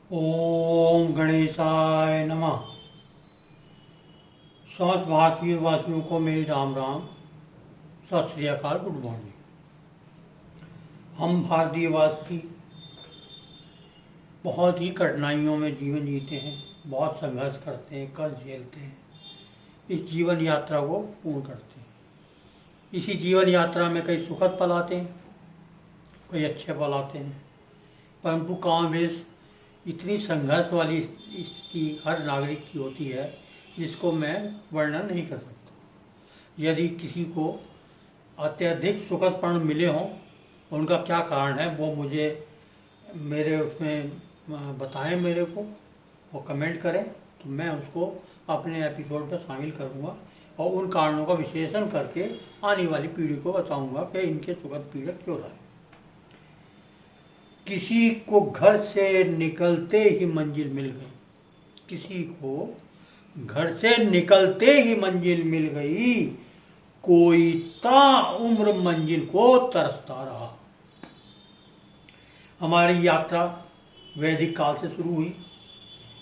ओम गणेशाय नमः। समस्त भारतीय वासियों को मेरी राम राम, सत श्री अकाल, गुड मॉर्निंग। हम भारतीयवासी बहुत ही कठिनाइयों में जीवन जीते हैं, बहुत संघर्ष करते हैं, कष्ट झेलते हैं, इस जीवन यात्रा को पूर्ण करते हैं। इसी जीवन यात्रा में कई सुखद पल आते हैं, कई अच्छे पल आते हैं, परंतु कामवेश इतनी संघर्ष वाली स्थिति हर नागरिक की होती है जिसको मैं वर्णन नहीं कर सकता। यदि किसी को अत्यधिक सुखद पल मिले हों, उनका क्या कारण है वो मुझे मेरे उसमें बताएं मेरे को, वो कमेंट करें तो मैं उसको अपने एपिसोड पर शामिल करूंगा और उन कारणों का विश्लेषण करके आने वाली पीढ़ी को बताऊंगा कि इनके सुखद पीड़ित क्यों रहे। किसी को घर से निकलते ही मंजिल मिल गई, किसी को घर से निकलते ही मंजिल मिल गई, कोई ता उम्र मंजिल को तरसता रहा। हमारी यात्रा वैदिक काल से शुरू हुई।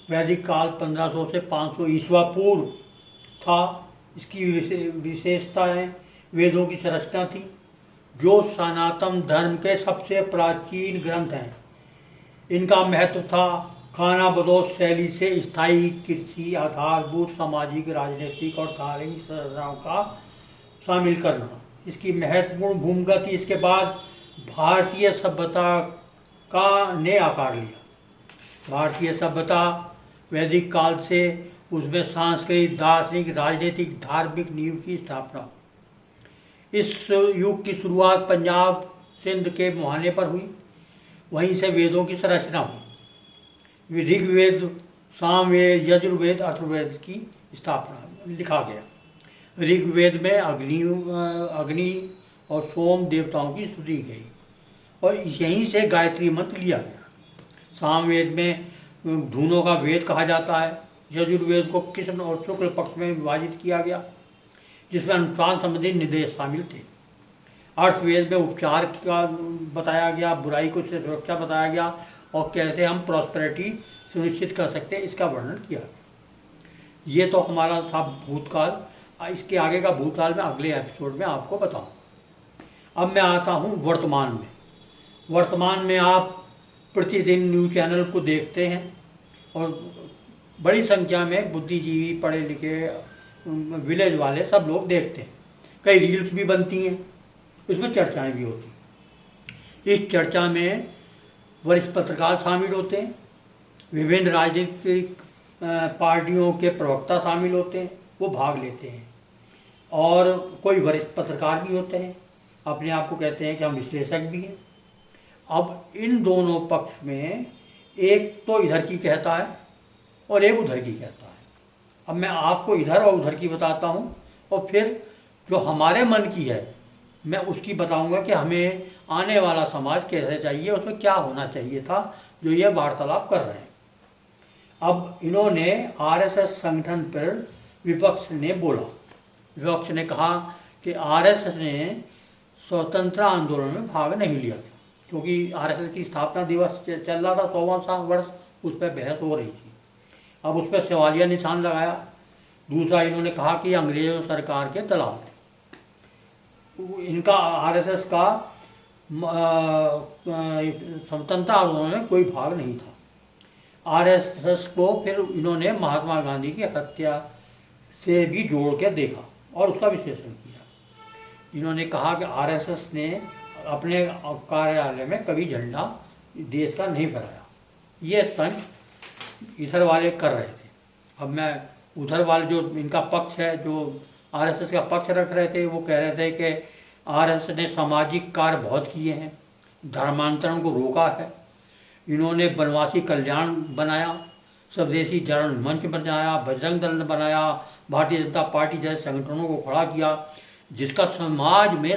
वैदिक काल 1500 से 500 ईस्वा पूर्व था। इसकी विशेषताएं वेदों की संरचना थी, जो सनातन धर्म के सबसे प्राचीन ग्रंथ हैं। इनका महत्व था खाना बदोश शैली से स्थायी कृषि, आधारभूत सामाजिक, राजनीतिक और धार्मिक संरचनाओं का शामिल करना। इसकी महत्वपूर्ण भूमिका थी। इसके बाद भारतीय सभ्यता का ने आकार लिया। भारतीय सभ्यता वैदिक काल से उसमें सांस्कृतिक, दार्शनिक, राजनीतिक, धार्मिक नींव की स्थापना। इस युग की शुरुआत पंजाब सिंध के मुहाने पर हुई। वहीं से वेदों की संरचना हुई। ऋग्वेद, सामवेद, यजुर्वेद, अथर्ववेद की स्थापना लिखा गया। ऋग्वेद में अग्नि और सोम देवताओं की स्तुति गई और यहीं से गायत्री मंत्र लिया गया। सामवेद में धूनों का वेद कहा जाता है। यजुर्वेद को कृष्ण और शुक्ल पक्ष में विभाजित किया गया, जिसमें अनुष्ठान संबंधी निर्देश शामिल थे। अर्थवेद में उपचार का बताया गया, बुराई को से सुरक्षा बताया गया और कैसे हम प्रॉस्पेरिटी सुनिश्चित कर सकते हैं इसका वर्णन किया। ये तो हमारा था भूतकाल। इसके आगे का भूतकाल में अगले एपिसोड में आपको बताऊं। अब मैं आता हूं वर्तमान में। वर्तमान में आप प्रतिदिन न्यूज चैनल को देखते हैं और बड़ी संख्या में बुद्धिजीवी, पढ़े लिखे, विलेज वाले सब लोग देखते हैं। कई रील्स भी बनती हैं, उसमें चर्चाएं भी होती हैं। इस चर्चा में वरिष्ठ पत्रकार शामिल होते हैं, विभिन्न राजनीतिक पार्टियों के प्रवक्ता शामिल होते हैं, वो भाग लेते हैं। और कोई वरिष्ठ पत्रकार भी होते हैं, अपने आप को कहते हैं कि हम विश्लेषक भी हैं। अब इन दोनों पक्ष में एक तो इधर की कहता है और एक उधर की कहता है। अब मैं आपको इधर और उधर की बताता हूं और फिर जो हमारे मन की है मैं उसकी बताऊंगा कि हमें आने वाला समाज कैसे चाहिए, उसमें क्या होना चाहिए था, जो ये वार्तालाप कर रहे हैं। अब इन्होंने आरएसएस संगठन पर विपक्ष ने बोला। विपक्ष ने कहा कि आरएसएस ने स्वतंत्रता आंदोलन में भाग नहीं लिया था, क्योंकि आरएसएस की स्थापना दिवस चल रहा था, 100वां वर्ष, उस पर बहस हो रही थी। अब उस पर सवालिया निशान लगाया। दूसरा, इन्होंने कहा कि अंग्रेजों सरकार के दलाल थे। इनका आरएसएस का स्वतंत्रता आंदोलन में कोई भाग नहीं था। आरएसएस को फिर इन्होंने महात्मा गांधी की हत्या से भी जोड़ के देखा और उसका विश्लेषण किया। इन्होंने कहा कि आरएसएस ने अपने कार्यालय में कभी झंडा देश का नहीं फहराया। ये तंज इधर वाले कर रहे थे। अब मैं उधर वाले जो इनका पक्ष है, जो आरएसएस का पक्ष रख रहे थे, वो कह रहे थे कि आरएसएस ने सामाजिक कार्य बहुत किए हैं, धर्मांतरण को रोका है, इन्होंने वनवासी कल्याण बनाया, स्वदेशी जागरण मंच बनाया, बजरंग दल बनाया, भारतीय जनता पार्टी जैसे संगठनों को खड़ा किया, जिसका समाज में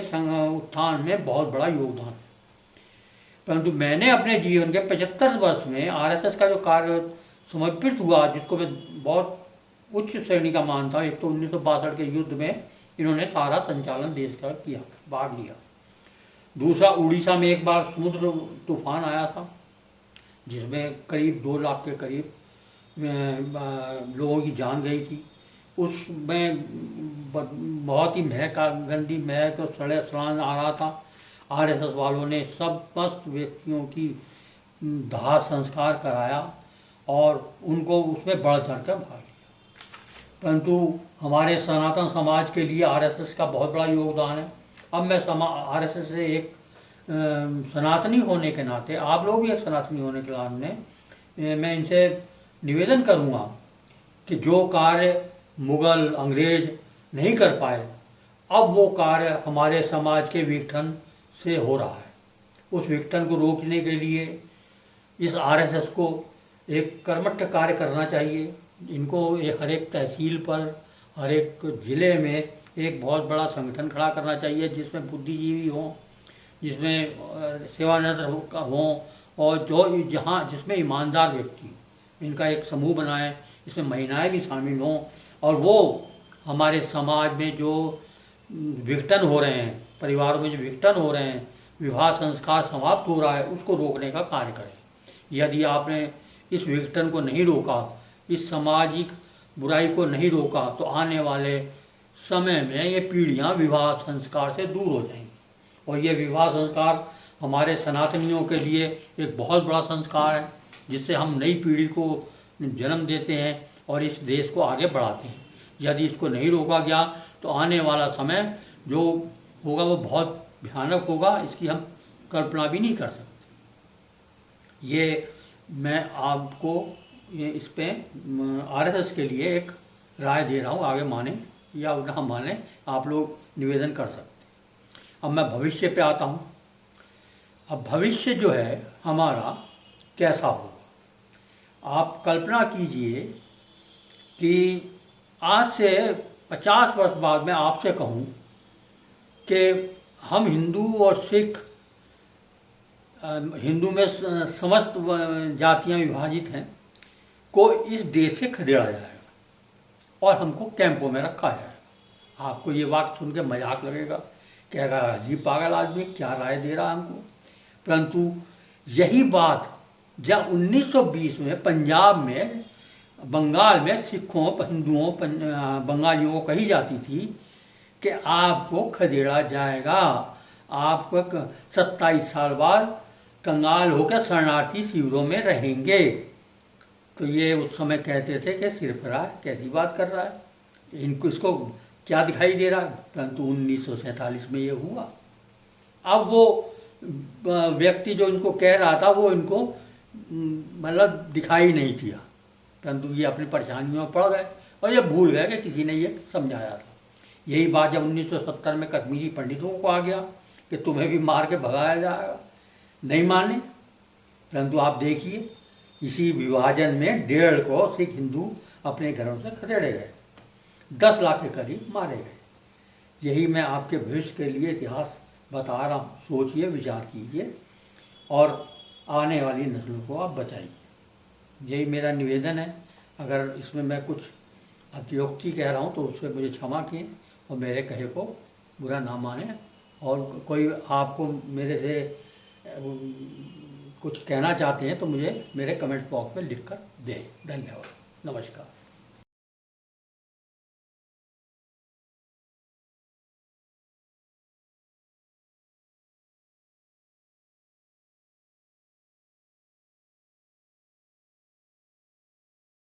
उत्थान में बहुत बड़ा योगदान है। परंतु मैंने अपने जीवन के 75 वर्ष में आरएसएस का जो कार्य समर्पित हुआ, जिसको मैं बहुत उच्च श्रेणी का मानता हूँ। एक तो 1962 के युद्ध में इन्होंने सारा संचालन देश का किया, भाग लिया। दूसरा, उड़ीसा में एक बार समुद्र तूफान आया था, जिसमें करीब 2 लाख के करीब लोगों की जान गई थी। उसमें बहुत ही गंदी महक और सड़ान आ रहा था। आरएसएस वालों ने समस्त व्यक्तियों की दाह संस्कार कराया और उनको उसमें बढ़ चढ़ कर भाग लिया। परंतु हमारे सनातन समाज के लिए आरएसएस का बहुत बड़ा योगदान है। अब मैं आरएसएस से एक सनातनी होने के नाते, आप लोग भी एक सनातनी होने के नाते, मैं इनसे निवेदन करूंगा कि जो कार्य मुगल अंग्रेज नहीं कर पाए, अब वो कार्य हमारे समाज के विघटन से हो रहा है। उस विघटन को रोकने के लिए इस आरएसएस को एक कर्मठ कार्य करना चाहिए। इनको हर एक तहसील पर, हर एक जिले में एक बहुत बड़ा संगठन खड़ा करना चाहिए, जिसमें बुद्धिजीवी हों, जिसमें सेवानिवृत्त हों, और जिसमें ईमानदार व्यक्ति, इनका एक समूह बनाएं, इसमें महिलाएं भी शामिल हों, और वो हमारे समाज में जो विघटन हो रहे हैं, परिवारों में जो विघटन हो रहे हैं, विवाह संस्कार समाप्त हो रहा है, उसको रोकने का कार्य करें। यदि आपने इस विघटन को नहीं रोका, इस सामाजिक बुराई को नहीं रोका, तो आने वाले समय में ये पीढ़ियां विवाह संस्कार से दूर हो जाएंगी। और ये विवाह संस्कार हमारे सनातनियों के लिए एक बहुत बड़ा संस्कार है, जिससे हम नई पीढ़ी को जन्म देते हैं और इस देश को आगे बढ़ाते हैं। यदि इसको नहीं रोका गया तो आने वाला समय जो होगा वो बहुत भयानक होगा, इसकी हम कल्पना भी नहीं कर सकते। ये मैं आपको इस पे आरएसएस के लिए एक राय दे रहा हूँ, आगे माने या ना माने आप लोग निवेदन कर सकते। अब मैं भविष्य पे आता हूँ। अब भविष्य जो है हमारा कैसा होगा, आप कल्पना कीजिए कि आज से 50 वर्ष बाद मैं आपसे कहूँ कि हम हिंदू और सिख, हिंदू में समस्त जातियां विभाजित हैं, को इस देश से खदेड़ा जाएगा और हमको कैंपों में रखा जाएगा। आपको ये बात सुन के मजाक लगेगा, कहेगा अजीब पागल आदमी क्या राय दे रहा है हमको। परंतु यही बात जब 1920 में पंजाब में, बंगाल में सिखों, हिंदुओं, बंगालियों को कही जाती थी कि आपको खदेड़ा जाएगा, आपको 27 साल बाद कंगाल होकर शरणार्थी शिविरों में रहेंगे। तो ये उस समय कहते थे कि सिरफराह कैसी बात कर रहा है, इनको इसको क्या दिखाई दे रहा है। परंतु 1947 में ये हुआ। अब वो व्यक्ति जो इनको कह रहा था वो इनको मतलब दिखाई नहीं दिया, परंतु ये अपनी परेशानियों में पड़ गए और ये भूल गए कि किसी ने ये समझाया था। यही बात जब 1970 में कश्मीरी पंडितों को आ गया कि तुम्हें भी मार के भगाया जाएगा, नहीं माने। परंतु आप देखिए इसी विभाजन में 1.5 करोड़ सिख हिंदू अपने घरों से खदेड़े गए, 10 लाख के करीब मारे गए। यही मैं आपके भविष्य के लिए इतिहास बता रहा हूँ। सोचिए, विचार कीजिए और आने वाली नस्लों को आप बचाइए। यही मेरा निवेदन है। अगर इसमें मैं कुछ अतियोक्ति कह रहा हूँ तो उससे मुझे क्षमा किए और मेरे कहे को बुरा ना माने। और कोई आपको मेरे से कुछ कहना चाहते हैं तो मुझे मेरे कमेंट बॉक्स में लिख कर दें। धन्यवाद, नमस्कार।